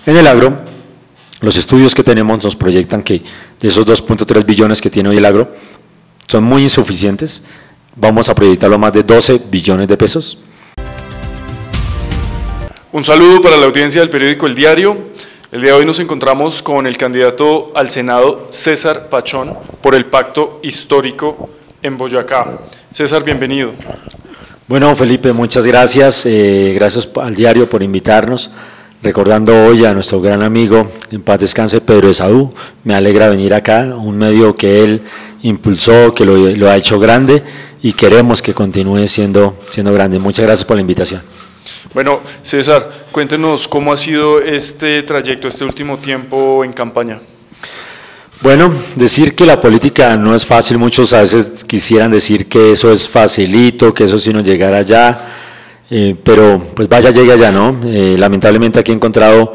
En el agro, los estudios que tenemos nos proyectan que de esos 2.3 billones que tiene hoy el agro son muy insuficientes. Vamos a proyectarlo a más de 12 billones de pesos. Un saludo para la audiencia del periódico El Diario. El día de hoy nos encontramos con el candidato al Senado, César Pachón, por el Pacto Histórico en Boyacá. César, bienvenido. Bueno, Felipe, muchas gracias. Gracias al Diario por invitarnos. Recordando hoy a nuestro gran amigo, en paz descanse, Pedro Esaú. Me alegra venir acá, un medio que él impulsó, que lo ha hecho grande y queremos que continúe siendo grande. Muchas gracias por la invitación. Bueno, César, cuéntenos cómo ha sido este trayecto, este último tiempo en campaña. Bueno, decir que la política no es fácil, muchos a veces quisieran decir que eso es facilito, que eso sí nos llegara allá, pero pues vaya, llegue allá, ¿no? Lamentablemente aquí he encontrado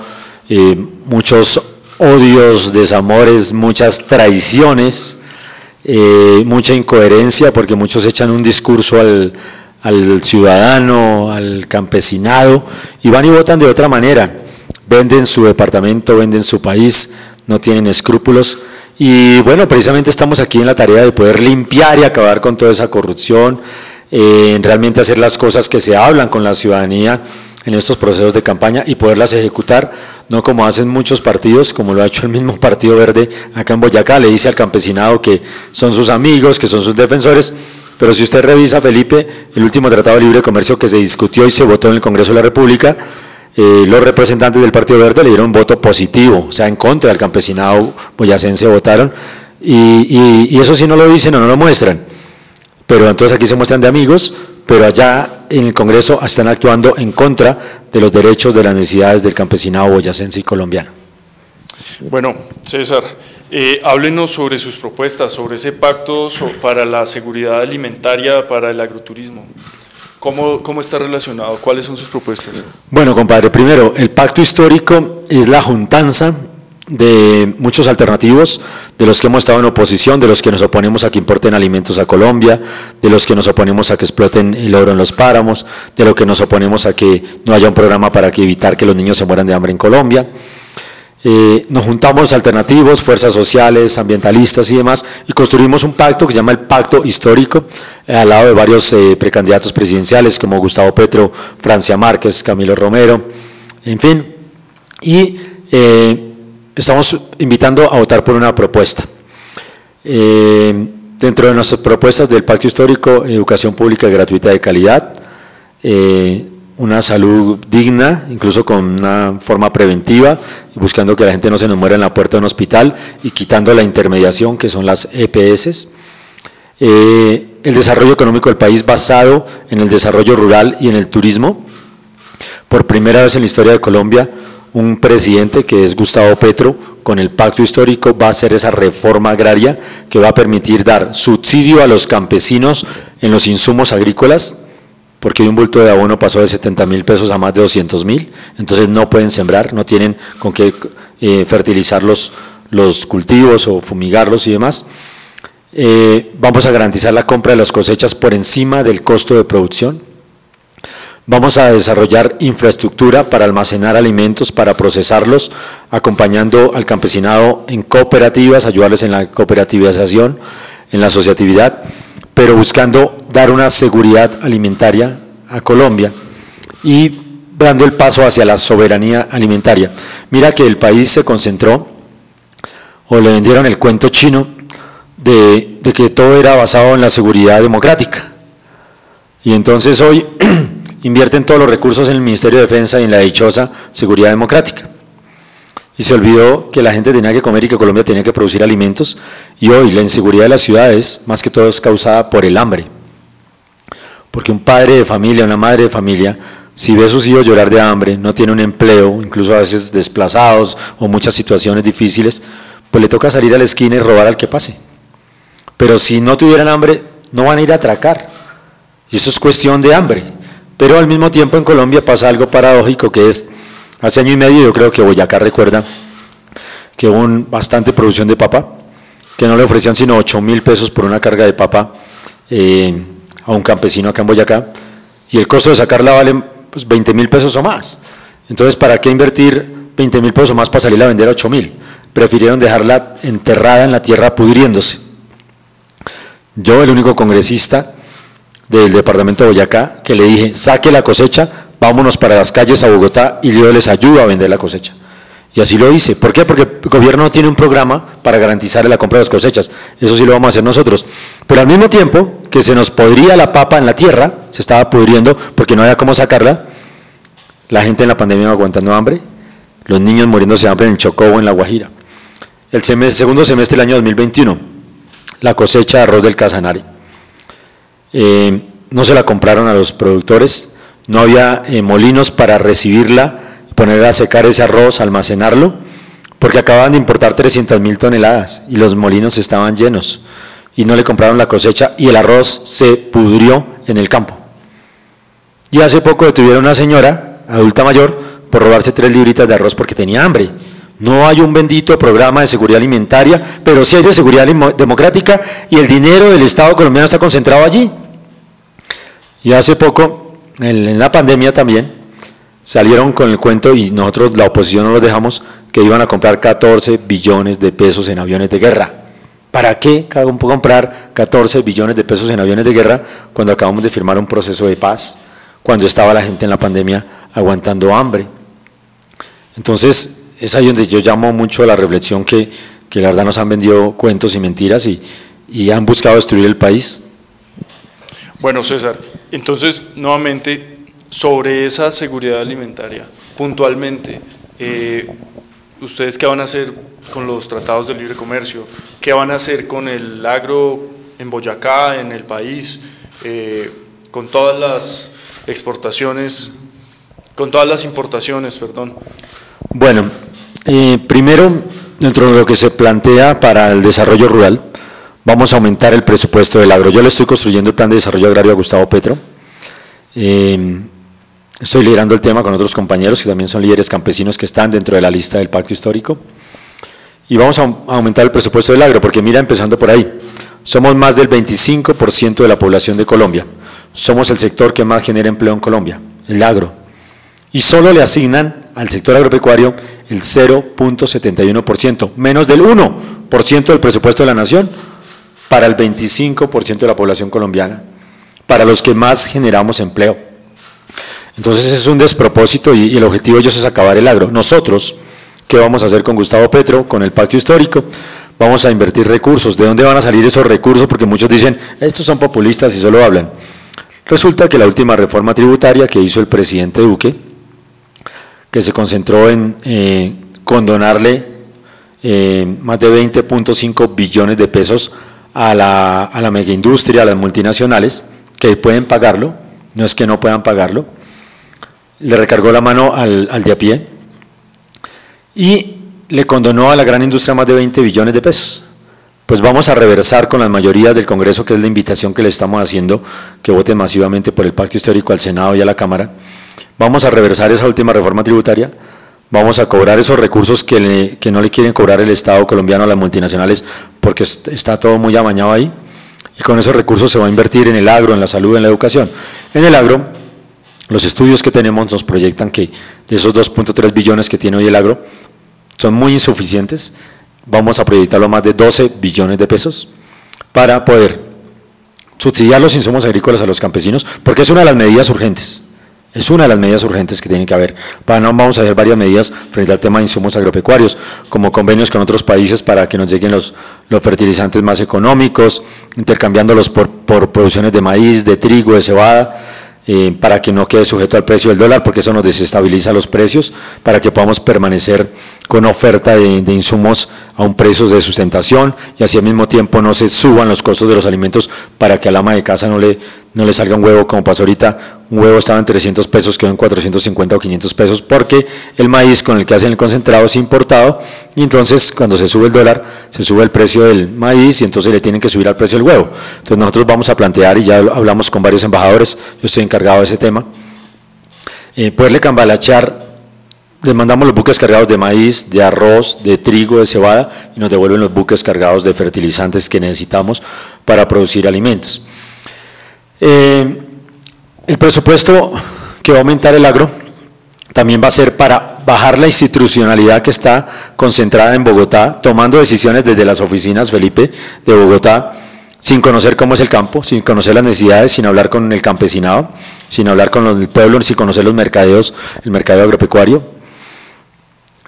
muchos odios, desamores, muchas traiciones, mucha incoherencia, porque muchos echan un discurso al ciudadano, al campesinado, y van y votan de otra manera, venden su departamento, venden su país, no tienen escrúpulos, y bueno, precisamente estamos aquí en la tarea de poder limpiar y acabar con toda esa corrupción, realmente hacer las cosas que se hablan con la ciudadanía en estos procesos de campaña y poderlas ejecutar, no como hacen muchos partidos, como lo ha hecho el mismo Partido Verde acá en Boyacá, le dice al campesinado que son sus amigos, que son sus defensores. Pero si usted revisa, Felipe, el último Tratado de Libre Comercio que se discutió y se votó en el Congreso de la República, los representantes del Partido Verde le dieron un voto positivo, o sea, en contra del campesinado boyacense votaron, y eso sí no lo dicen o no lo muestran. Pero entonces aquí se muestran de amigos, pero allá en el Congreso están actuando en contra de los derechos, de las necesidades del campesinado boyacense y colombiano. Bueno, César, háblenos sobre sus propuestas, sobre ese pacto para la seguridad alimentaria, para el agroturismo. ¿Cómo está relacionado? ¿Cuáles son sus propuestas? Bueno, compadre, primero, el pacto histórico es la juntanza de muchos alternativos, de los que hemos estado en oposición, de los que nos oponemos a que importen alimentos a Colombia, de los que nos oponemos a que exploten el oro en los páramos, de los que nos oponemos a que no haya un programa para evitar que los niños se mueran de hambre en Colombia. Nos juntamos alternativos, fuerzas sociales, ambientalistas y demás, y construimos un pacto que se llama el Pacto Histórico, al lado de varios precandidatos presidenciales como Gustavo Petro, Francia Márquez, Camilo Romero, en fin, y estamos invitando a votar por una propuesta. Dentro de nuestras propuestas del Pacto Histórico, educación pública gratuita de calidad, una salud digna, incluso con una forma preventiva, buscando que la gente no se nos muera en la puerta de un hospital y quitando la intermediación que son las EPS. El desarrollo económico del país basado en el desarrollo rural y en el turismo. Por primera vez en la historia de Colombia, un presidente que es Gustavo Petro, con el Pacto Histórico va a hacer esa reforma agraria que va a permitir dar subsidio a los campesinos en los insumos agrícolas, porque un bulto de abono pasó de 70.000 pesos a más de 200.000, entonces no pueden sembrar, no tienen con qué fertilizar los cultivos o fumigarlos y demás. Vamos a garantizar la compra de las cosechas por encima del costo de producción. Vamos a desarrollar infraestructura para almacenar alimentos, para procesarlos, acompañando al campesinado en cooperativas, ayudarles en la cooperativización, en la asociatividad, pero buscando dar una seguridad alimentaria a Colombia y dando el paso hacia la soberanía alimentaria. Mira que el país se concentró, o le vendieron el cuento chino, de que todo era basado en la seguridad democrática. Y entonces hoy invierten todos los recursos en el Ministerio de Defensa y en la dichosa seguridad democrática. Y se olvidó que la gente tenía que comer y que Colombia tenía que producir alimentos, y hoy la inseguridad de las ciudades, más que todo, es causada por el hambre. Porque un padre de familia, una madre de familia, si ve a sus hijos llorar de hambre, no tiene un empleo, incluso a veces desplazados o muchas situaciones difíciles, pues le toca salir a la esquina y robar al que pase. Pero si no tuvieran hambre, no van a ir a atracar, y eso es cuestión de hambre. Pero al mismo tiempo en Colombia pasa algo paradójico, que es, hace año y medio yo creo que Boyacá recuerda que hubo bastante producción de papa, que no le ofrecían sino 8.000 pesos por una carga de papa a un campesino acá en Boyacá, y el costo de sacarla vale pues, 20.000 pesos o más. Entonces, ¿para qué invertir 20.000 pesos más para salir a vender a 8.000. Prefirieron dejarla enterrada en la tierra pudriéndose. Yo, el único congresista del departamento de Boyacá, que le dije, saque la cosecha, vámonos para las calles a Bogotá y yo les ayudo a vender la cosecha. Y así lo hice. ¿Por qué? Porque el gobierno no tiene un programa para garantizar la compra de las cosechas. Eso sí lo vamos a hacer nosotros. Pero al mismo tiempo que se nos podría la papa en la tierra, se estaba pudriendo porque no había cómo sacarla, la gente en la pandemia aguantando hambre, los niños muriéndose de hambre en el Chocó o en La Guajira. El segundo semestre del año 2021, la cosecha de arroz del Casanare. No se la compraron a los productores, no había molinos para recibirla, poner a secar ese arroz, almacenarlo, porque acababan de importar 300.000 toneladas y los molinos estaban llenos y no le compraron la cosecha y el arroz se pudrió en el campo. Y hace poco detuvieron a una señora adulta mayor por robarse 3 libritas de arroz porque tenía hambre. No hay un bendito programa de seguridad alimentaria, pero sí hay de seguridad democrática y el dinero del Estado colombiano está concentrado allí. Y hace poco, en la pandemia también, salieron con el cuento y nosotros, la oposición, no los dejamos, que iban a comprar 14 billones de pesos en aviones de guerra. ¿Para qué comprar 14 billones de pesos en aviones de guerra cuando acabamos de firmar un proceso de paz, cuando estaba la gente en la pandemia aguantando hambre? Entonces, es ahí donde yo llamo mucho a la reflexión que la verdad nos han vendido cuentos y mentiras y han buscado destruir el país. Bueno, César, entonces, nuevamente, sobre esa seguridad alimentaria, puntualmente, ¿ustedes qué van a hacer con los tratados de libre comercio? ¿Qué van a hacer con el agro en Boyacá, en el país, con todas las exportaciones, con todas las importaciones, perdón? Bueno, primero, dentro de lo que se plantea para el desarrollo rural, vamos a aumentar el presupuesto del agro. Yo le estoy construyendo el plan de desarrollo agrario a Gustavo Petro. Estoy liderando el tema con otros compañeros que también son líderes campesinos que están dentro de la lista del pacto histórico. Y vamos a aumentar el presupuesto del agro, porque mira, empezando por ahí, somos más del 25% de la población de Colombia. Somos el sector que más genera empleo en Colombia, el agro. Y solo le asignan al sector agropecuario el 0.71%, menos del 1% del presupuesto de la nación, para el 25% de la población colombiana, para los que más generamos empleo. Entonces es un despropósito y el objetivo de ellos es acabar el agro. Nosotros, ¿qué vamos a hacer con Gustavo Petro, con el pacto histórico? Vamos a invertir recursos. ¿De dónde van a salir esos recursos? Porque muchos dicen, estos son populistas y solo hablan. Resulta que la última reforma tributaria que hizo el presidente Duque, que se concentró en condonarle más de 20.5 billones de pesos a la megaindustria, a las multinacionales, que pueden pagarlo, no es que no puedan pagarlo, le recargó la mano al de a pie y le condonó a la gran industria más de 20 billones de pesos. Pues vamos a reversar con las mayorías del Congreso, que es la invitación que le estamos haciendo, que voten masivamente por el pacto histórico al Senado y a la Cámara. Vamos a reversar esa última reforma tributaria, vamos a cobrar esos recursos que no le quieren cobrar el Estado colombiano a las multinacionales, porque está todo muy amañado ahí, y con esos recursos se va a invertir en el agro, en la salud, en la educación. En el agro, los estudios que tenemos nos proyectan que de esos 2.3 billones que tiene hoy el agro, son muy insuficientes. Vamos a proyectarlo más de 12 billones de pesos para poder subsidiar los insumos agrícolas a los campesinos, porque es una de las medidas urgentes. Es una de las medidas urgentes que tienen que haber. Vamos a hacer varias medidas frente al tema de insumos agropecuarios, como convenios con otros países para que nos lleguen los fertilizantes más económicos, intercambiándolos por producciones de maíz, de trigo, de cebada, para que no quede sujeto al precio del dólar, porque eso nos desestabiliza los precios, para que podamos permanecer con oferta de insumos a un precio de sustentación y así al mismo tiempo no se suban los costos de los alimentos, para que al ama de casa no le salga un huevo como pasó ahorita. Un huevo estaba en 300 pesos, quedó en 450 o 500 pesos, porque el maíz con el que hacen el concentrado es importado, y entonces cuando se sube el dólar, se sube el precio del maíz y entonces le tienen que subir al precio del huevo. Entonces nosotros vamos a plantear, y ya hablamos con varios embajadores, yo estoy encargado de ese tema, poderle cambalachear, les mandamos los buques cargados de maíz, de arroz, de trigo, de cebada, y nos devuelven los buques cargados de fertilizantes que necesitamos para producir alimentos. El presupuesto que va a aumentar el agro también va a ser para bajar la institucionalidad que está concentrada en Bogotá, tomando decisiones desde las oficinas, Felipe, de Bogotá, sin conocer cómo es el campo, sin conocer las necesidades, sin hablar con el campesinado, sin hablar con el pueblo, sin conocer los mercadeos, el mercadeo agropecuario.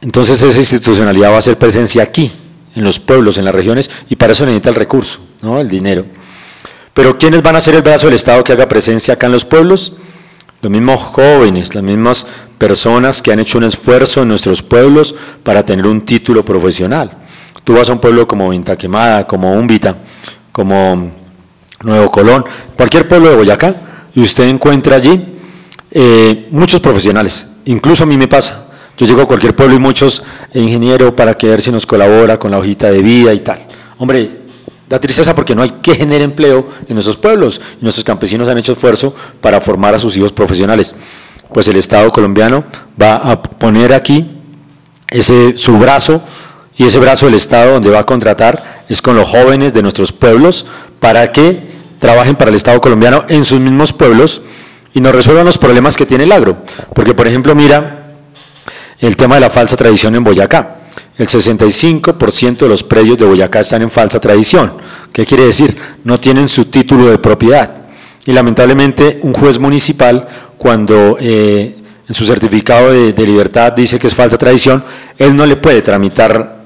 Entonces esa institucionalidad va a ser presencia aquí, en los pueblos, en las regiones, y para eso necesita el recurso, ¿no? El dinero. Pero ¿quiénes van a ser el brazo del Estado que haga presencia acá en los pueblos? Los mismos jóvenes, las mismas personas que han hecho un esfuerzo en nuestros pueblos para tener un título profesional. Tú vas a un pueblo como Venta Quemada, como Úmbita, como Nuevo Colón, cualquier pueblo de Boyacá, y usted encuentra allí muchos profesionales. Incluso a mí me pasa, yo llego a cualquier pueblo y muchos, ingeniero, para que ver si nos colabora con la hojita de vida y tal. Hombre, da tristeza porque no hay que generar empleo en nuestros pueblos, y nuestros campesinos han hecho esfuerzo para formar a sus hijos profesionales. Pues el Estado colombiano va a poner aquí su brazo, y ese brazo del Estado donde va a contratar es con los jóvenes de nuestros pueblos para que trabajen para el Estado colombiano en sus mismos pueblos y nos resuelvan los problemas que tiene el agro. Porque, por ejemplo, mira el tema de la falsa tradición en Boyacá. El 65% de los predios de Boyacá están en falsa tradición. ¿Qué quiere decir? No tienen su título de propiedad. Y lamentablemente un juez municipal, cuando en su certificado de libertad dice que es falsa tradición, él no le puede tramitar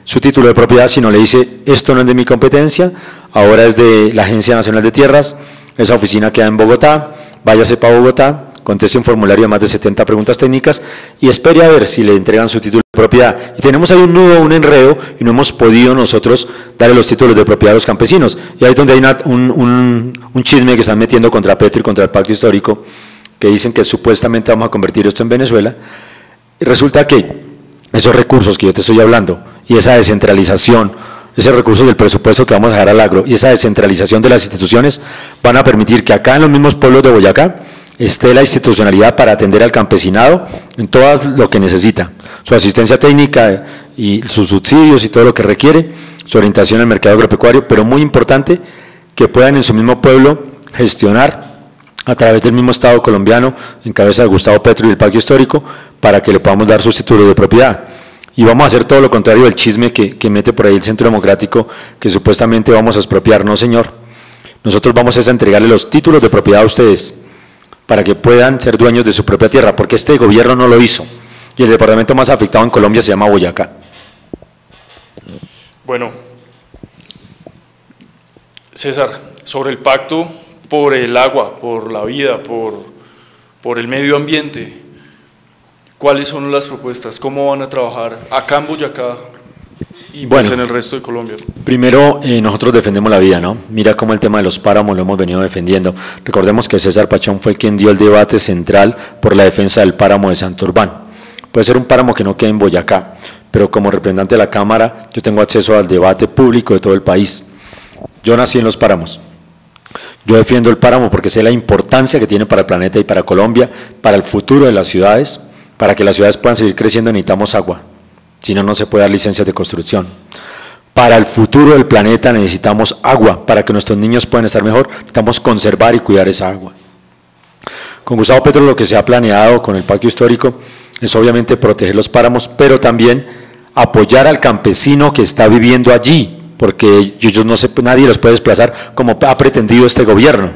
su título de propiedad, sino le dice, esto no es de mi competencia, ahora es de la Agencia Nacional de Tierras, esa oficina queda en Bogotá, váyase para Bogotá, conteste un formulario de más de 70 preguntas técnicas y espere a ver si le entregan su título de propiedad. Y tenemos ahí un nudo, un enredo, y no hemos podido nosotros darle los títulos de propiedad a los campesinos. Y ahí es donde hay un chisme que están metiendo contra Petro y contra el pacto histórico, que dicen que supuestamente vamos a convertir esto en Venezuela. Y resulta que esos recursos que yo te estoy hablando, y esa descentralización, ese recurso del presupuesto que vamos a dejar al agro, y esa descentralización de las instituciones, van a permitir que acá en los mismos pueblos de Boyacá, esté la institucionalidad para atender al campesinado en todo lo que necesita, su asistencia técnica y sus subsidios y todo lo que requiere, su orientación al mercado agropecuario, pero muy importante que puedan en su mismo pueblo gestionar a través del mismo Estado colombiano, en cabeza de Gustavo Petro y el pacto histórico, para que le podamos dar sus títulos de propiedad. Y vamos a hacer todo lo contrario del chisme que mete por ahí el Centro Democrático, que supuestamente vamos a expropiar. No, señor. Nosotros vamos a entregarle los títulos de propiedad a ustedes, para que puedan ser dueños de su propia tierra, porque este gobierno no lo hizo. Y el departamento más afectado en Colombia se llama Boyacá. Bueno, César, sobre el pacto por el agua, por la vida, por el medio ambiente, ¿cuáles son las propuestas? ¿Cómo van a trabajar acá en Boyacá y pues en el resto de Colombia? Primero, nosotros defendemos la vida, ¿no? Mira cómo el tema de los páramos lo hemos venido defendiendo. Recordemos que César Pachón fue quien dio el debate central por la defensa del páramo de Santurbán. Puede ser un páramo que no quede en Boyacá, pero como representante de la Cámara yo tengo acceso al debate público de todo el país. Yo nací en los páramos. Yo defiendo el páramo porque sé la importancia que tiene para el planeta y para Colombia, para el futuro de las ciudades. Para que las ciudades puedan seguir creciendo necesitamos agua, si no, no se puede dar licencias de construcción. Para el futuro del planeta necesitamos agua, para que nuestros niños puedan estar mejor, necesitamos conservar y cuidar esa agua. Con Gustavo Petro lo que se ha planeado con el pacto histórico es obviamente proteger los páramos, pero también apoyar al campesino que está viviendo allí, porque ellos no nadie los puede desplazar como ha pretendido este gobierno,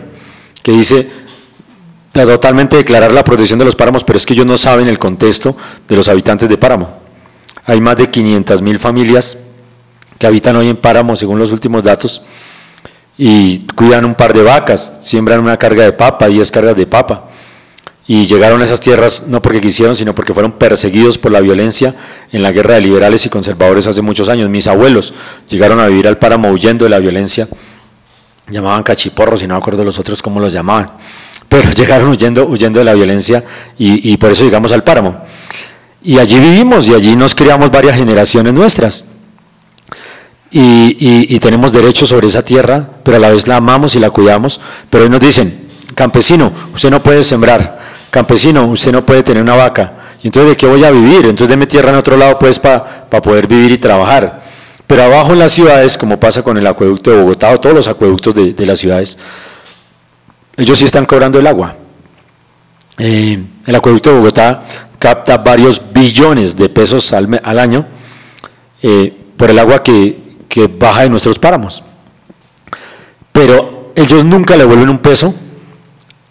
que dice totalmente declarar la protección de los páramos, pero es que ellos no saben el contexto de los habitantes de páramo. Hay más de 500.000 familias que habitan hoy en páramo, según los últimos datos, y cuidan un par de vacas, siembran una carga de papa, 10 cargas de papa, y llegaron a esas tierras no porque quisieron, sino porque fueron perseguidos por la violencia en la guerra de liberales y conservadores hace muchos años. Mis abuelos llegaron a vivir al páramo huyendo de la violencia, llamaban cachiporros, y no me acuerdo los otros cómo los llamaban, pero llegaron huyendo de la violencia y por eso llegamos al páramo. Y allí vivimos y allí nos criamos varias generaciones nuestras. Y tenemos derechos sobre esa tierra, pero a la vez la amamos y la cuidamos. Pero hoy nos dicen, campesino, usted no puede sembrar, campesino, usted no puede tener una vaca. Y entonces, ¿de qué voy a vivir? Entonces, deme tierra en otro lado pues para poder vivir y trabajar. Pero abajo en las ciudades, como pasa con el acueducto de Bogotá o todos los acueductos de las ciudades, ellos sí están cobrando el agua. El acueducto de Bogotá capta varios billones de pesos al año por el agua que baja de nuestros páramos. Pero ellos nunca le devuelven un peso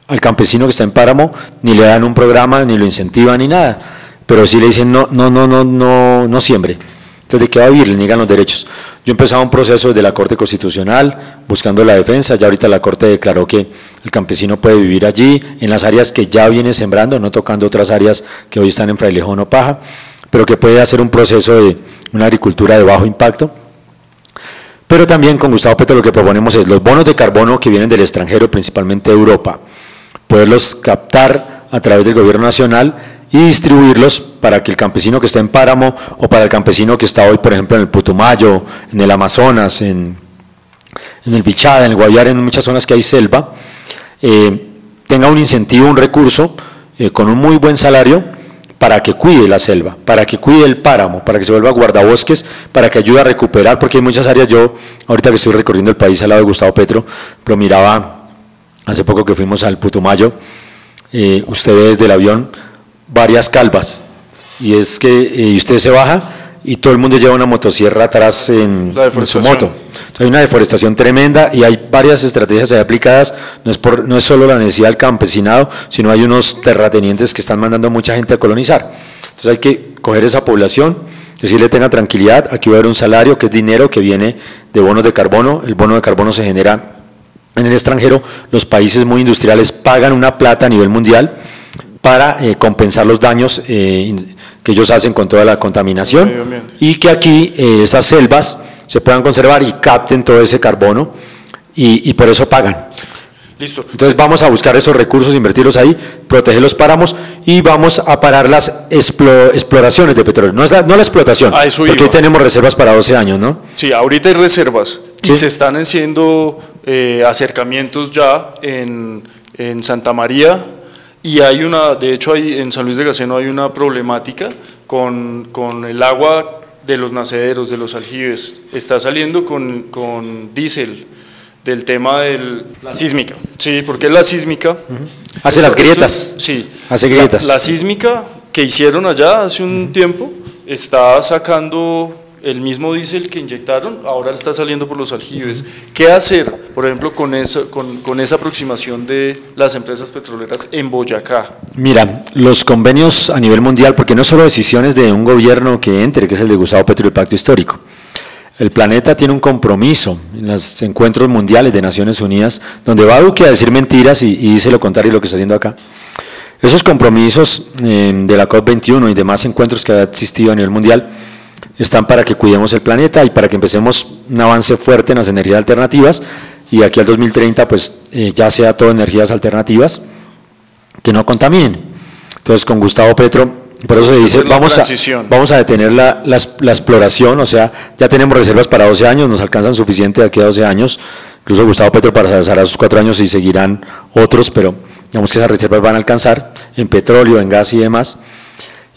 al campesino que está en páramo, ni le dan un programa, ni lo incentivan, ni nada. Pero sí le dicen, no siembre. Entonces, ¿de qué va a vivir? Le niegan los derechos. Yo empezaba un proceso desde la Corte Constitucional, buscando la defensa. Ya ahorita la Corte declaró que el campesino puede vivir allí, en las áreas que ya viene sembrando, no tocando otras áreas que hoy están en Frailejón o Paja, pero que puede hacer un proceso de una agricultura de bajo impacto. Pero también con Gustavo Petro lo que proponemos es los bonos de carbono que vienen del extranjero, principalmente de Europa, poderlos captar a través del gobierno nacional y distribuirlos para que el campesino que está en páramo o para el campesino que está hoy, por ejemplo, en el Putumayo, en el Amazonas, en el Bichada, en el Guaviare, en muchas zonas que hay selva, tenga un incentivo, un recurso con un muy buen salario para que cuide la selva, para que cuide el páramo, para que se vuelva guardabosques, para que ayude a recuperar, porque hay muchas áreas. Yo, ahorita que estoy recorriendo el país al lado de Gustavo Petro, pero miraba hace poco que fuimos al Putumayo, usted ve desde el avión varias calvas, y es que usted se baja y todo el mundo lleva una motosierra atrás en su moto. Entonces, hay una deforestación tremenda y hay varias estrategias ahí aplicadas. No es solo la necesidad del campesinado, sino hay unos terratenientes que están mandando a mucha gente a colonizar. Entonces hay que coger esa población, decirle tenga tranquilidad, aquí va a haber un salario que es dinero que viene de bonos de carbono. El bono de carbono se genera en el extranjero, los países muy industriales pagan una plata a nivel mundial para compensar los daños que ellos hacen con toda la contaminación, y que aquí esas selvas se puedan conservar y capten todo ese carbono, y por eso pagan. Listo. Entonces vamos a buscar esos recursos, invertirlos ahí, proteger los páramos y vamos a parar las exploraciones de petróleo. No la explotación, porque hoy tenemos reservas para 12 años, ¿no? Sí, ahorita hay reservas, ¿sí? Y se están haciendo acercamientos ya en Santa María. Y de hecho en San Luis de Gaceno hay una problemática con el agua de los nacederos, de los aljibes. Está saliendo con diésel del tema de la sísmica. Sí, porque es la sísmica. Hace las grietas. Sí. Hace grietas. La sísmica que hicieron allá hace un tiempo está sacando el mismo diésel que inyectaron, ahora está saliendo por los aljibes. ¿Qué hacer, por ejemplo, con esa aproximación de las empresas petroleras en Boyacá? Mira, los convenios a nivel mundial, porque no solo decisiones de un gobierno que entre, que es el de Gustavo Petro y el Pacto Histórico. El planeta tiene un compromiso en los encuentros mundiales de Naciones Unidas, donde va Duque a decir mentiras y dice lo contrario de lo que está haciendo acá. Esos compromisos de la COP21 y demás encuentros que ha existido a nivel mundial están para que cuidemos el planeta y para que empecemos un avance fuerte en las energías alternativas, y aquí al 2030 pues ya sea todo energías alternativas que no contaminen. Entonces con Gustavo Petro, por eso se dice vamos a detener la exploración, o sea, ya tenemos reservas para 12 años, nos alcanzan suficiente de aquí a 12 años, incluso Gustavo Petro para sus 4 años y seguirán otros, pero digamos que esas reservas van a alcanzar en petróleo, en gas y demás.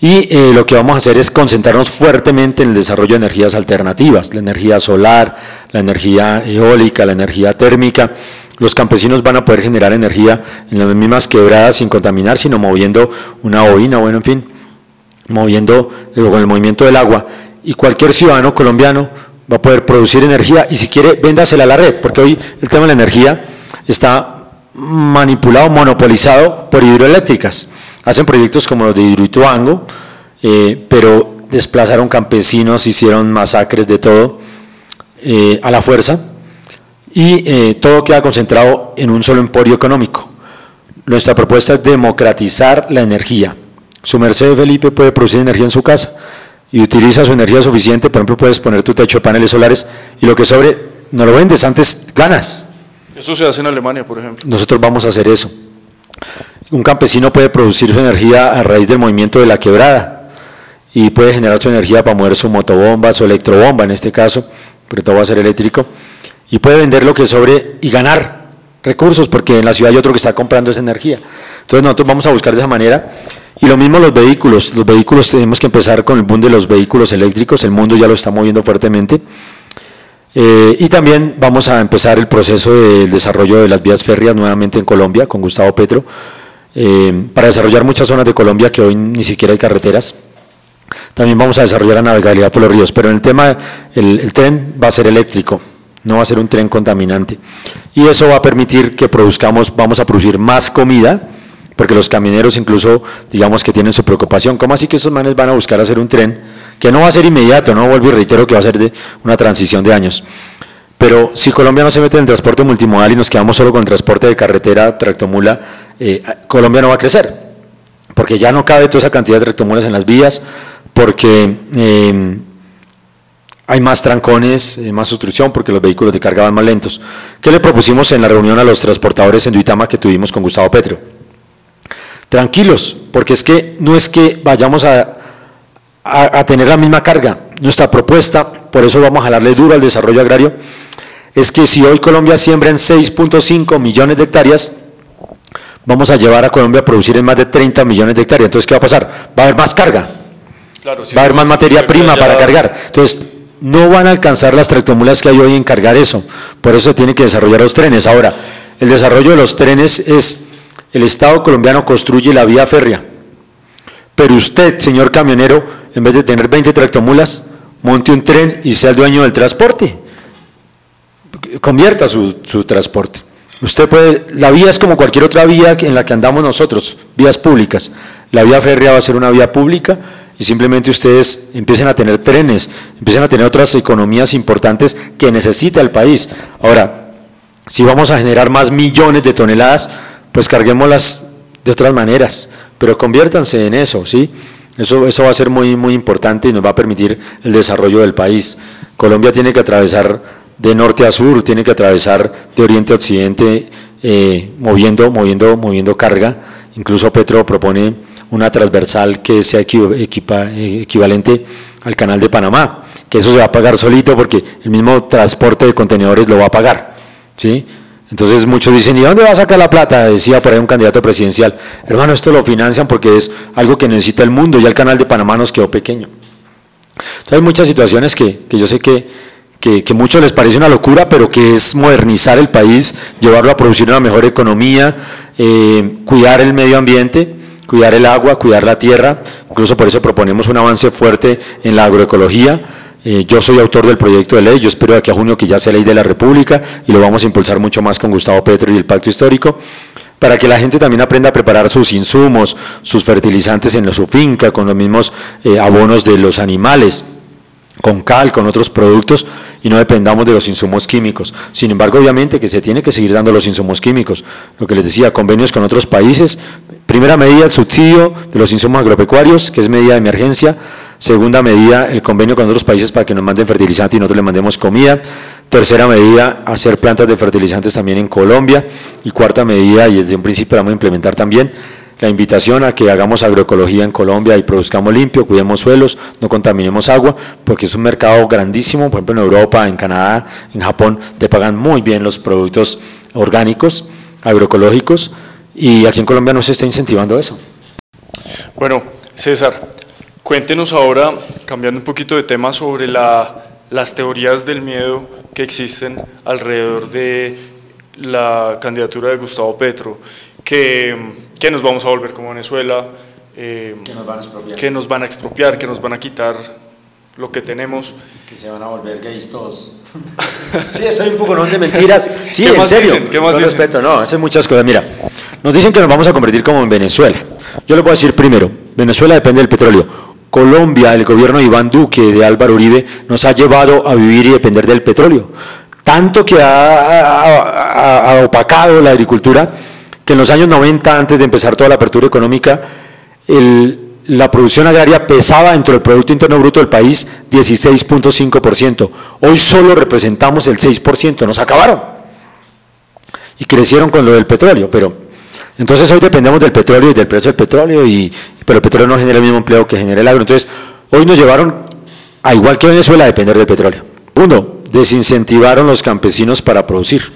Y lo que vamos a hacer es concentrarnos fuertemente en el desarrollo de energías alternativas, la energía solar, la energía eólica, la energía térmica. Los campesinos van a poder generar energía en las mismas quebradas sin contaminar, sino moviendo una bobina, bueno, en fin, moviendo con el movimiento del agua. Y cualquier ciudadano colombiano va a poder producir energía, y si quiere, véndasela a la red, porque hoy el tema de la energía está manipulado, monopolizado por hidroeléctricas. Hacen proyectos como los de Hidroituango, pero desplazaron campesinos, hicieron masacres de todo a la fuerza, y todo queda concentrado en un solo emporio económico. Nuestra propuesta es democratizar la energía. Su merced, Felipe, puede producir energía en su casa y utiliza su energía suficiente. Por ejemplo, puedes poner tu techo de paneles solares y lo que sobre no lo vendes, antes ganas. Eso se hace en Alemania, por ejemplo. Nosotros vamos a hacer eso. Un campesino puede producir su energía a raíz del movimiento de la quebrada y puede generar su energía para mover su motobomba, su electrobomba en este caso, pero todo va a ser eléctrico, y puede vender lo que sobre y ganar recursos, porque en la ciudad hay otro que está comprando esa energía. Entonces nosotros vamos a buscar de esa manera. Y lo mismo los vehículos tenemos que empezar con el boom de los vehículos eléctricos, el mundo ya lo está moviendo fuertemente. Y también vamos a empezar el proceso del desarrollo de las vías férreas nuevamente en Colombia con Gustavo Petro, para desarrollar muchas zonas de Colombia que hoy ni siquiera hay carreteras. También vamos a desarrollar la navegabilidad por los ríos, pero en el tema, el tren va a ser eléctrico, no va a ser un tren contaminante. Y eso va a permitir que produzcamos, vamos a producir más comida, porque los camioneros incluso, digamos que tienen su preocupación, ¿cómo así que estos manes van a buscar hacer un tren que no va a ser inmediato? No vuelvo y reitero que va a ser de una transición de años. Pero si Colombia no se mete en el transporte multimodal y nos quedamos solo con el transporte de carretera, tractomula, Colombia no va a crecer, porque ya no cabe toda esa cantidad de tractomulas en las vías, porque hay más trancones, más obstrucción, porque los vehículos de carga van más lentos. ¿Qué le propusimos en la reunión a los transportadores en Duitama que tuvimos con Gustavo Petro? Tranquilos, porque es que no es que vayamos a tener la misma carga. Nuestra propuesta, por eso vamos a jalarle duro al desarrollo agrario, es que si hoy Colombia siembra en 6.5 millones de hectáreas, vamos a llevar a Colombia a producir en más de 30 millones de hectáreas. Entonces, ¿qué va a pasar? Va a haber más carga, claro, sí, va a haber más materia prima para cargar. Entonces, no van a alcanzar las tractomulas que hay hoy en cargar eso. Por eso se tienen que desarrollar los trenes. Ahora, el desarrollo de los trenes es, el Estado colombiano construye la vía férrea, pero usted, señor camionero, en vez de tener 20 tractomulas, monte un tren y sea el dueño del transporte. Convierta su transporte. Usted puede, la vía es como cualquier otra vía en la que andamos nosotros, vías públicas. La vía férrea va a ser una vía pública y simplemente ustedes empiecen a tener trenes, empiecen a tener otras economías importantes que necesita el país. Ahora, si vamos a generar más millones de toneladas, pues carguémoslas de otras maneras, pero conviértanse en eso, ¿sí? Eso va a ser muy, muy importante y nos va a permitir el desarrollo del país. Colombia tiene que atravesar de norte a sur, tiene que atravesar de oriente a occidente, moviendo carga. Incluso Petro propone una transversal que sea equivalente al canal de Panamá, que eso se va a pagar solito porque el mismo transporte de contenedores lo va a pagar, ¿sí? Entonces muchos dicen, ¿y dónde va a sacar la plata? Decía por ahí un candidato presidencial. Hermano, esto lo financian porque es algo que necesita el mundo, ya el canal de Panamá nos quedó pequeño. Entonces hay muchas situaciones que yo sé que a muchos les parece una locura, pero que es modernizar el país, llevarlo a producir una mejor economía, cuidar el medio ambiente, cuidar el agua, cuidar la tierra. Incluso por eso proponemos un avance fuerte en la agroecología. Yo soy autor del proyecto de ley, yo espero de aquí a junio que ya sea ley de la República y lo vamos a impulsar mucho más con Gustavo Petro y el Pacto Histórico, para que la gente también aprenda a preparar sus insumos, sus fertilizantes en su finca, con los mismos abonos de los animales, con cal, con otros productos, y no dependamos de los insumos químicos. Sin embargo, obviamente que se tiene que seguir dando los insumos químicos. Lo que les decía, convenios con otros países. Primera medida, el subsidio de los insumos agropecuarios, que es medida de emergencia. Segunda medida, el convenio con otros países para que nos manden fertilizantes y nosotros les mandemos comida. Tercera medida, hacer plantas de fertilizantes también en Colombia. Y cuarta medida, y desde un principio la vamos a implementar también, la invitación a que hagamos agroecología en Colombia y produzcamos limpio, cuidemos suelos, no contaminemos agua, porque es un mercado grandísimo. Por ejemplo, en Europa, en Canadá, en Japón, te pagan muy bien los productos orgánicos, agroecológicos, y aquí en Colombia no se está incentivando eso. Bueno, César, cuéntenos ahora, cambiando un poquito de tema, sobre las teorías del miedo que existen alrededor de la candidatura de Gustavo Petro, que nos vamos a volver como Venezuela, que nos van a expropiar, que nos van a quitar lo que tenemos. Que se van a volver gays todos. Sí, eso hay un poco de mentiras. Sí, ¿Qué en más serio. dicen? ¿Qué más Con dicen? respeto, no, hacen muchas cosas. Mira, nos dicen que nos vamos a convertir como en Venezuela. Yo les voy a decir primero, Venezuela depende del petróleo. Colombia, el gobierno de Iván Duque, de Álvaro Uribe, nos ha llevado a vivir y depender del petróleo. Tanto que ha opacado la agricultura, que en los años 90, antes de empezar toda la apertura económica, la producción agraria pesaba dentro del Producto Interno Bruto del país 16.5%. Hoy solo representamos el 6%, nos acabaron. Y crecieron con lo del petróleo, pero entonces hoy dependemos del petróleo y del precio del petróleo, pero el petróleo no genera el mismo empleo que genera el agro. Entonces, hoy nos llevaron, a igual que Venezuela, a depender del petróleo. Uno, desincentivaron los campesinos para producir.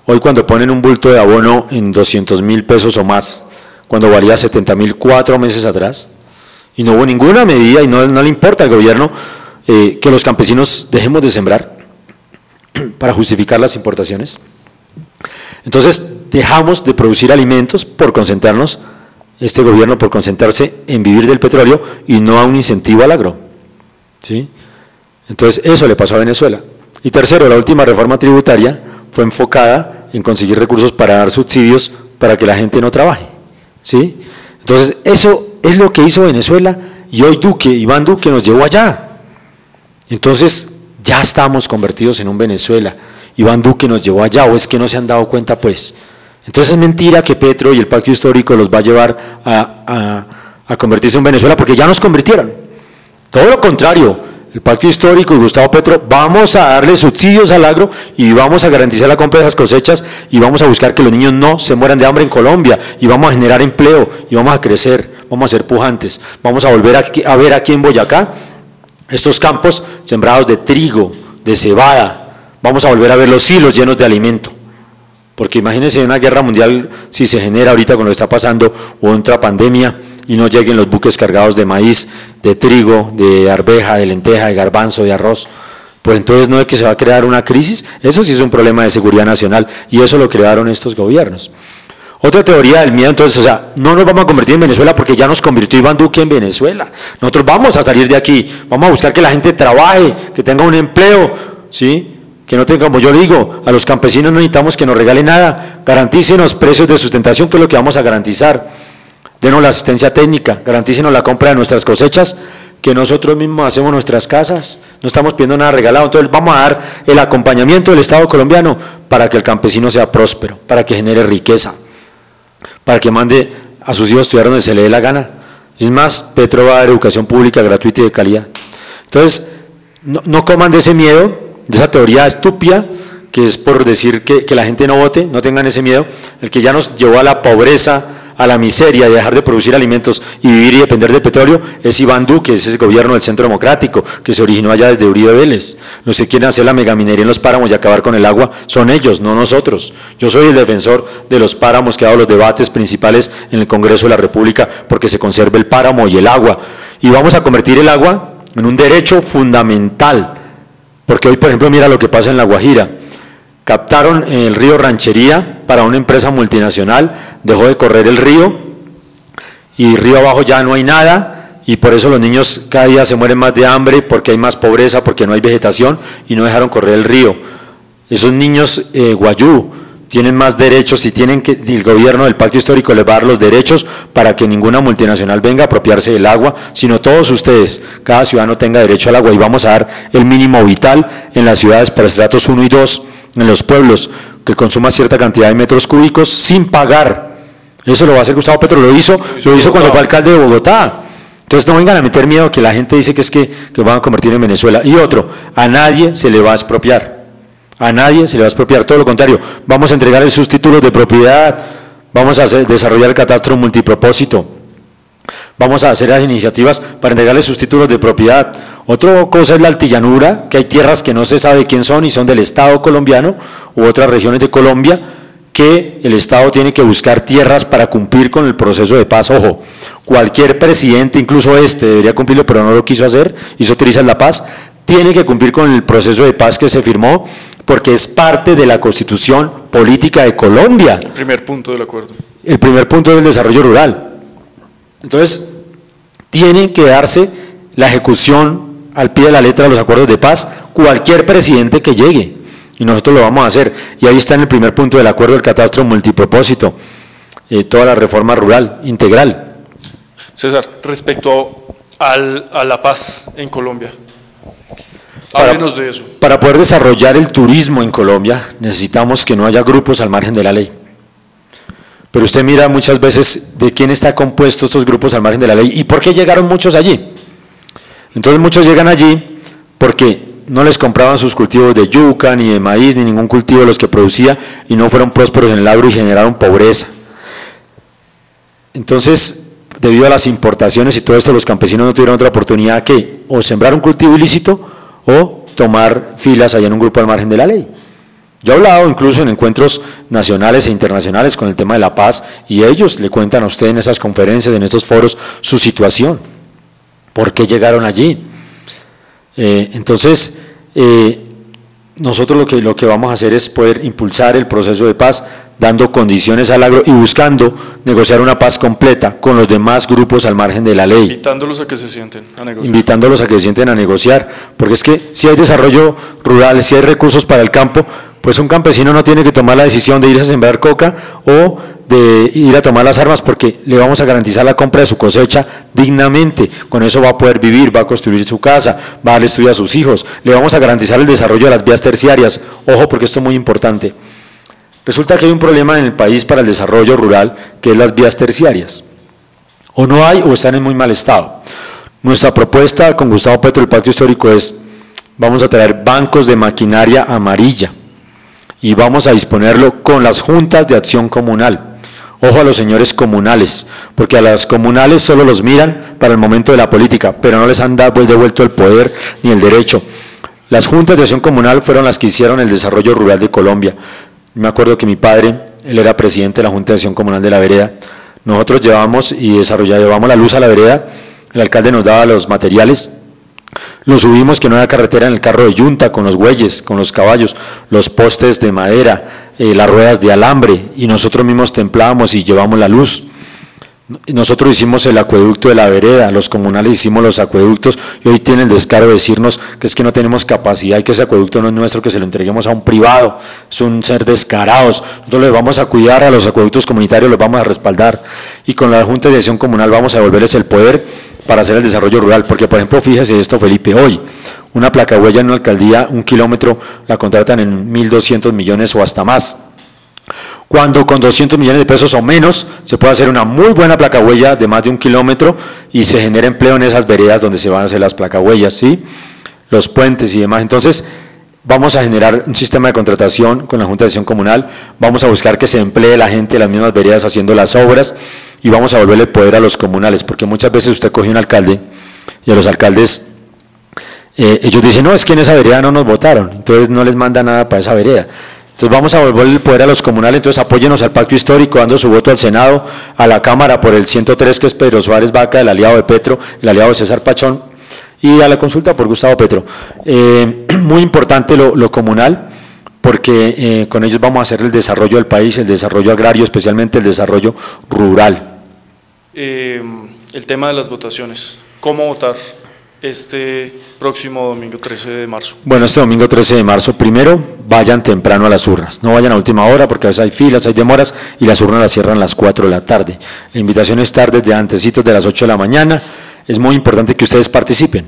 Hoy cuando ponen un bulto de abono en 200.000 pesos o más, cuando valía 70.000 4 meses atrás, y no hubo ninguna medida, y no le importa al gobierno que los campesinos dejemos de sembrar para justificar las importaciones. Entonces dejamos de producir alimentos por concentrarnos este gobierno por concentrarse en vivir del petróleo y no a un incentivo al agro, ¿sí? Entonces eso le pasó a Venezuela. Y tercero, la última reforma tributaria fue enfocada en conseguir recursos para dar subsidios para que la gente no trabaje, ¿sí? Entonces eso es lo que hizo Venezuela y hoy Iván Duque nos llevó allá. Entonces ya estamos convertidos en un Venezuela. Iván Duque nos llevó allá, o es que no se han dado cuenta pues. Entonces es mentira que Petro y el pacto histórico los va a llevar a convertirse en Venezuela, porque ya nos convirtieron. Todo lo contrario, el pacto histórico y Gustavo Petro, vamos a darle subsidios al agro y vamos a garantizar la compra de esas cosechas y vamos a buscar que los niños no se mueran de hambre en Colombia y vamos a generar empleo y vamos a crecer, vamos a ser pujantes, vamos a volver a ver aquí en Boyacá estos campos sembrados de trigo, de cebada, vamos a volver a ver los hilos llenos de alimento. Porque imagínense una guerra mundial si se genera ahorita con lo que está pasando o otra pandemia y no lleguen los buques cargados de maíz, de trigo, de arveja, de lenteja, de garbanzo, de arroz. Pues entonces no es que se va a crear una crisis, eso sí es un problema de seguridad nacional y eso lo crearon estos gobiernos. Otra teoría del miedo, entonces, o sea, no nos vamos a convertir en Venezuela porque ya nos convirtió Iván Duque en Venezuela. Nosotros vamos a salir de aquí, vamos a buscar que la gente trabaje, que tenga un empleo, ¿sí? Que no tenga, como yo digo, a los campesinos no necesitamos que nos regalen nada, garantícenos precios de sustentación, que es lo que vamos a garantizar, denos la asistencia técnica, garantícenos la compra de nuestras cosechas, que nosotros mismos hacemos nuestras casas, no estamos pidiendo nada regalado, entonces vamos a dar el acompañamiento del Estado colombiano para que el campesino sea próspero, para que genere riqueza, para que mande a sus hijos a estudiar donde se le dé la gana. Es más, Petro va a dar educación pública gratuita y de calidad. Entonces, no coman de ese miedo, de esa teoría estúpida, que es por decir que la gente no vote, no tengan ese miedo, el que ya nos llevó a la pobreza, a la miseria, de dejar de producir alimentos y vivir y depender del petróleo, es Iván Duque, es ese gobierno del Centro Democrático, que se originó allá desde Uribe Vélez. Los que quieren hacer la megaminería en los páramos y acabar con el agua son ellos, no nosotros. Yo soy el defensor de los páramos que ha dado los debates principales en el Congreso de la República, porque se conserve el páramo y el agua. Y vamos a convertir el agua en un derecho fundamental. Porque hoy, por ejemplo, mira lo que pasa en La Guajira. Captaron el río Ranchería para una empresa multinacional, dejó de correr el río y río abajo ya no hay nada y por eso los niños cada día se mueren más de hambre, porque hay más pobreza, porque no hay vegetación y no dejaron correr el río. Esos niños guayú tienen más derechos y tienen que, el gobierno del pacto histórico les va a dar los derechos para que ninguna multinacional venga a apropiarse del agua, sino todos ustedes, cada ciudadano tenga derecho al agua y vamos a dar el mínimo vital en las ciudades para estratos 1 y 2, en los pueblos, que consuma cierta cantidad de metros cúbicos sin pagar. Eso lo va a hacer Gustavo Petro, lo hizo cuando fue alcalde de Bogotá. Entonces no vengan a meter miedo que la gente dice que van a convertir en Venezuela. Y otro, a nadie se le va a expropiar. A nadie se le va a expropiar, todo lo contrario, vamos a entregar sus títulos de propiedad, vamos a desarrollar el catastro multipropósito, vamos a hacer las iniciativas para entregarles sus títulos de propiedad. Otra cosa es la altillanura, que hay tierras que no se sabe quién son y son del Estado colombiano u otras regiones de Colombia, que el Estado tiene que buscar tierras para cumplir con el proceso de paz. Ojo, cualquier presidente, incluso este, debería cumplirlo, pero no lo quiso hacer, hizo trizas la paz, tiene que cumplir con el proceso de paz que se firmó, porque es parte de la Constitución Política de Colombia. El primer punto del acuerdo. El primer punto del desarrollo rural. Entonces, tiene que darse la ejecución al pie de la letra de los acuerdos de paz, cualquier presidente que llegue, y nosotros lo vamos a hacer. Y ahí está en el primer punto del acuerdo del catastro multipropósito, toda la reforma rural integral. César, respecto a la paz en Colombia, háblenos de eso. Para poder desarrollar el turismo en Colombia necesitamos que no haya grupos al margen de la ley. Pero usted mira muchas veces de quién está compuesto estos grupos al margen de la ley y por qué llegaron muchos allí. Entonces muchos llegan allí porque no les compraban sus cultivos de yuca, ni de maíz, ni ningún cultivo de los que producía y no fueron prósperos en el agro y generaron pobreza. Entonces, debido a las importaciones y todo esto, los campesinos no tuvieron otra oportunidad que o sembrar un cultivo ilícito o tomar filas allá en un grupo al margen de la ley. Yo he hablado incluso en encuentros nacionales e internacionales con el tema de la paz y ellos le cuentan a usted en esas conferencias, en estos foros, su situación, por qué llegaron allí. Entonces, nosotros lo que vamos a hacer es poder impulsar el proceso de paz, dando condiciones al agro y buscando negociar una paz completa con los demás grupos al margen de la ley. Invitándolos a que se sienten a negociar. Invitándolos a que se sienten a negociar, porque es que si hay desarrollo rural, si hay recursos para el campo, pues un campesino no tiene que tomar la decisión de irse a sembrar coca o de ir a tomar las armas, porque le vamos a garantizar la compra de su cosecha dignamente. Con eso va a poder vivir, va a construir su casa, va a darle estudio a sus hijos, le vamos a garantizar el desarrollo de las vías terciarias. Ojo, porque esto es muy importante. Resulta que hay un problema en el país para el desarrollo rural, que es las vías terciarias. O no hay o están en muy mal estado. Nuestra propuesta con Gustavo Petro, el Pacto Histórico, es: vamos a traer bancos de maquinaria amarilla y vamos a disponerlo con las juntas de acción comunal. Ojo a los señores comunales, porque a las comunales solo los miran para el momento de la política, pero no les han devuelto el poder ni el derecho. Las juntas de acción comunal fueron las que hicieron el desarrollo rural de Colombia. Me acuerdo que mi padre, él era presidente de la Junta de Acción Comunal de la vereda. Nosotros llevamos la luz a la vereda, el alcalde nos daba los materiales, lo subimos, que no había carretera, en el carro de yunta, con los bueyes, con los caballos, los postes de madera, las ruedas de alambre, y nosotros mismos templábamos y llevamos la luz. Nosotros hicimos el acueducto de la vereda, los comunales hicimos los acueductos, y hoy tienen el descaro de decirnos que es que no tenemos capacidad y que ese acueducto no es nuestro, que se lo entreguemos a un privado. Es un ser descarados. Nosotros les vamos a cuidar a los acueductos comunitarios, los vamos a respaldar, y con la Junta de Acción Comunal vamos a devolverles el poder para hacer el desarrollo rural, porque por ejemplo, fíjese esto, Felipe, hoy una placa huella en una alcaldía, 1 kilómetro, la contratan en 1.200 millones o hasta más, cuando con 200 millones de pesos o menos se puede hacer una muy buena placa huella de más de 1 kilómetro y se genera empleo en esas veredas donde se van a hacer las placahuellas, ¿sí? Los puentes y demás. Entonces vamos a generar un sistema de contratación con la Junta de Acción Comunal, vamos a buscar que se emplee la gente de las mismas veredas haciendo las obras, y vamos a devolverle poder a los comunales, porque muchas veces usted coge un alcalde y a los alcaldes, ellos dicen: no, es que en esa vereda no nos votaron, entonces no les manda nada para esa vereda. Entonces vamos a devolverle el poder a los comunales. Entonces apóyenos al Pacto Histórico, dando su voto al Senado, a la Cámara por el 103, que es Pedro Suárez Vaca, el aliado de Petro, el aliado de César Pachón, y a la consulta por Gustavo Petro. Muy importante lo comunal, porque con ellos vamos a hacer el desarrollo del país, el desarrollo agrario, especialmente el desarrollo rural. El tema de las votaciones, ¿cómo votar este próximo domingo 13 de marzo? Bueno, este domingo 13 de marzo, primero, vayan temprano a las urnas, no vayan a última hora, porque a veces hay filas, hay demoras, y las urnas las cierran a las 4 de la tarde. La invitación es estar desde antecitos de las 8 de la mañana. Es muy importante que ustedes participen,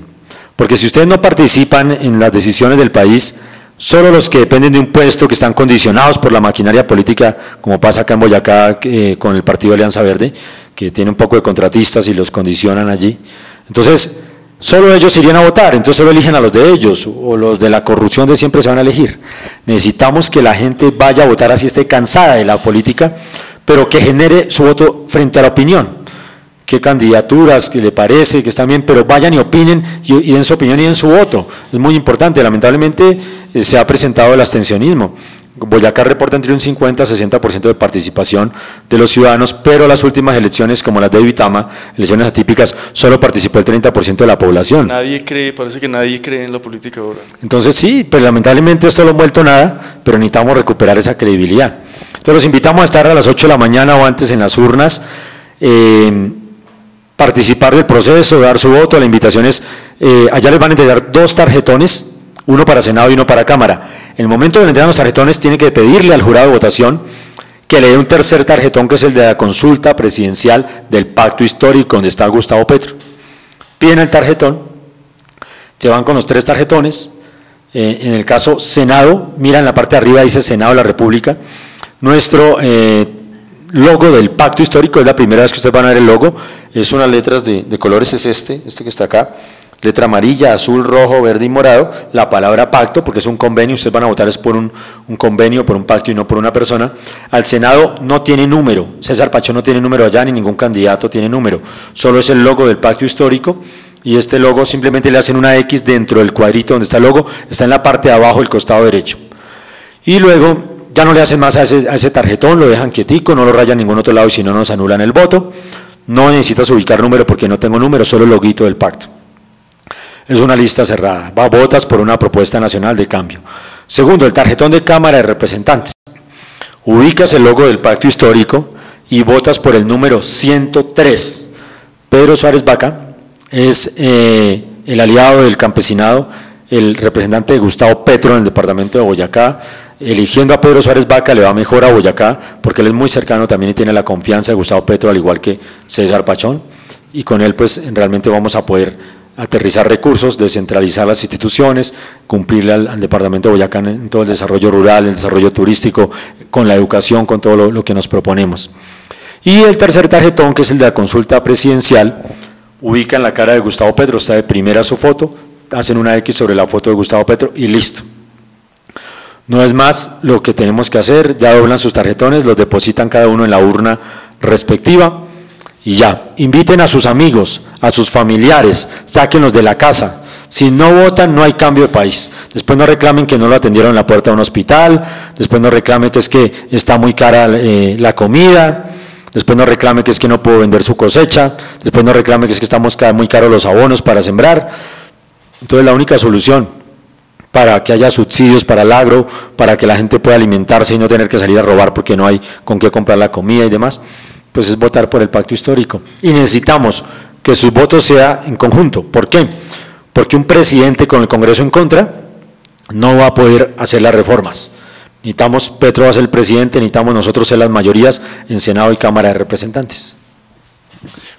porque si ustedes no participan en las decisiones del país, solo los que dependen de un puesto, que están condicionados por la maquinaria política, como pasa acá en Boyacá con el Partido Alianza Verde, que tiene un poco de contratistas y los condicionan allí. Entonces, solo ellos irían a votar, entonces solo eligen a los de ellos, o los de la corrupción de siempre se van a elegir. Necesitamos que la gente vaya a votar, así esté cansada de la política, pero que genere su voto frente a la opinión. Qué candidaturas, que le parece, que están bien, pero vayan y opinen, y den su opinión y den su voto. Es muy importante. Lamentablemente se ha presentado el abstencionismo. Boyacá reporta entre un 50 a 60% de participación de los ciudadanos, pero las últimas elecciones, como las de Duitama, elecciones atípicas, solo participó el 30% de la población. Parece que nadie cree en la política ahora. Entonces sí, pero lamentablemente esto no ha vuelto nada, pero necesitamos recuperar esa credibilidad. Entonces los invitamos a estar a las 8 de la mañana o antes en las urnas, participar del proceso, dar su voto. La invitación es, allá les van a entregar 2 tarjetones, uno para Senado y uno para Cámara. En el momento de entregar los tarjetones, tiene que pedirle al jurado de votación que le dé un tercer tarjetón, que es el de la consulta presidencial del Pacto Histórico, donde está Gustavo Petro. Piden el tarjetón, se van con los 3 tarjetones. En el caso Senado, mira en la parte de arriba, dice Senado de la República. Nuestro logo del Pacto Histórico, es la primera vez que ustedes van a ver el logo, es unas letras de colores, es este que está acá, letra amarilla, azul, rojo, verde y morado, la palabra pacto, porque es un convenio, ustedes van a votar es por un convenio, por un pacto y no por una persona. Al Senado no tiene número, César Pachón no tiene número allá, ni ningún candidato tiene número, solo es el logo del Pacto Histórico, y este logo simplemente le hacen una X dentro del cuadrito donde está el logo, está en la parte de abajo del costado derecho. Y luego ya no le hacen más a ese tarjetón, lo dejan quietico, no lo rayan en ningún otro lado y si no nos anulan el voto. No necesitas ubicar número porque no tengo número, solo el loguito del pacto. Es una lista cerrada, votas por una propuesta nacional de cambio. Segundo, el tarjetón de Cámara de Representantes. ubicas el logo del pacto histórico y votas por el número 103. Pedro Suárez Vaca es el aliado del campesinado, el representante de Gustavo Petro en el departamento de Boyacá. Eligiendo a Pedro Suárez Vaca le va mejor a Boyacá, porque él es muy cercano también y tiene la confianza de Gustavo Petro, al igual que César Pachón, y con él pues realmente vamos a poder aterrizar recursos, descentralizar las instituciones, cumplirle al departamento de Boyacá en todo el desarrollo rural, el desarrollo turístico, con la educación, con todo lo que nos proponemos. Y el tercer tarjetón, que es el de la consulta presidencial, ubica en la cara de Gustavo Petro, está de primera su foto, hacen una X sobre la foto de Gustavo Petro y listo. No es más lo que tenemos que hacer, ya doblan sus tarjetones, los depositan cada uno en la urna respectiva y ya. Inviten a sus amigos, a sus familiares, sáquenlos de la casa. Si no votan, no hay cambio de país. Después no reclamen que no lo atendieron en la puerta de un hospital, después no reclamen que es que está muy cara la comida, después no reclame que es que no puedo vender su cosecha, después no reclame que es que estamos muy caros los abonos para sembrar. Entonces la única solución para que haya subsidios para el agro, para que la gente pueda alimentarse y no tener que salir a robar porque no hay con qué comprar la comida y demás, pues es votar por el pacto histórico. Y necesitamos que sus votos sean en conjunto. ¿Por qué? Porque un presidente con el Congreso en contra no va a poder hacer las reformas. Necesitamos, Petro va a ser el presidente, necesitamos nosotros ser las mayorías en Senado y Cámara de Representantes.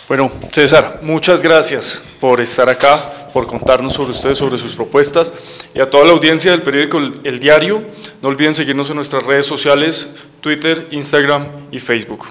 Bueno, César, muchas gracias por estar acá, por contarnos sobre ustedes, sobre sus propuestas, y a toda la audiencia del periódico El Diario, no olviden seguirnos en nuestras redes sociales, Twitter, Instagram y Facebook.